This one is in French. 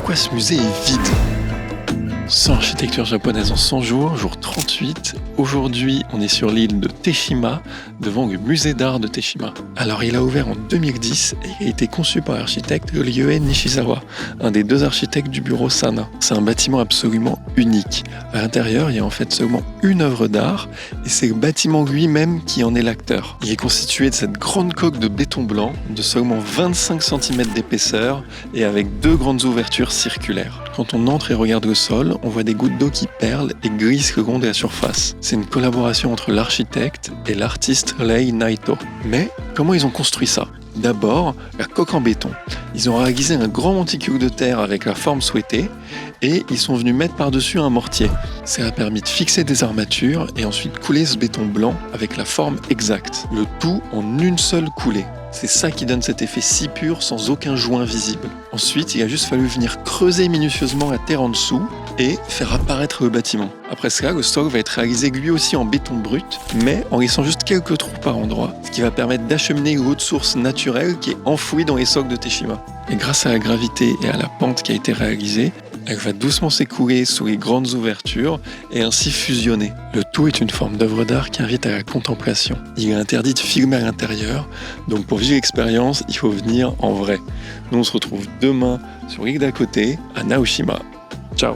pourquoi ce musée est vide? 100 architecture japonaise en 100 jours, jour 38. Aujourd'hui, on est sur l'île de Teshima, devant le musée d'art de Teshima. Alors, il a ouvert en 2010 et il a été conçu par l'architecte Ryuei Nishizawa, un des 2 architectes du bureau Sana. C'est un bâtiment absolument unique. À l'intérieur, il y a en fait seulement une œuvre d'art et c'est le bâtiment lui-même qui en est l'acteur. Il est constitué de cette grande coque de béton blanc de seulement 25 cm d'épaisseur et avec 2 grandes ouvertures circulaires. Quand on entre et regarde le sol, on voit des gouttes d'eau qui perlent et glissent le long de la surface. C'est une collaboration entre l'architecte et l'artiste Rei Naito. Mais comment ils ont construit ça? D'abord, la coque en béton. Ils ont réalisé un grand monticule de terre avec la forme souhaitée et ils sont venus mettre par-dessus un mortier. Ça a permis de fixer des armatures et ensuite couler ce béton blanc avec la forme exacte. Le tout en une seule coulée. C'est ça qui donne cet effet si pur sans aucun joint visible. Ensuite, il a juste fallu venir creuser minutieusement la terre en dessous et faire apparaître le bâtiment. Après cela, le sol va être réalisé lui aussi en béton brut, mais en laissant juste quelques trous par endroit, ce qui va permettre d'acheminer l'eau de source naturelle qui est enfouie dans les sols de Teshima. Et grâce à la gravité et à la pente qui a été réalisée, elle va doucement s'écouler sous les grandes ouvertures et ainsi fusionner. Le tout est une forme d'œuvre d'art qui invite à la contemplation. Il est interdit de filmer à l'intérieur, donc pour vivre l'expérience, il faut venir en vrai. Nous on se retrouve demain sur l'île d'à côté, à Naoshima. Ciao!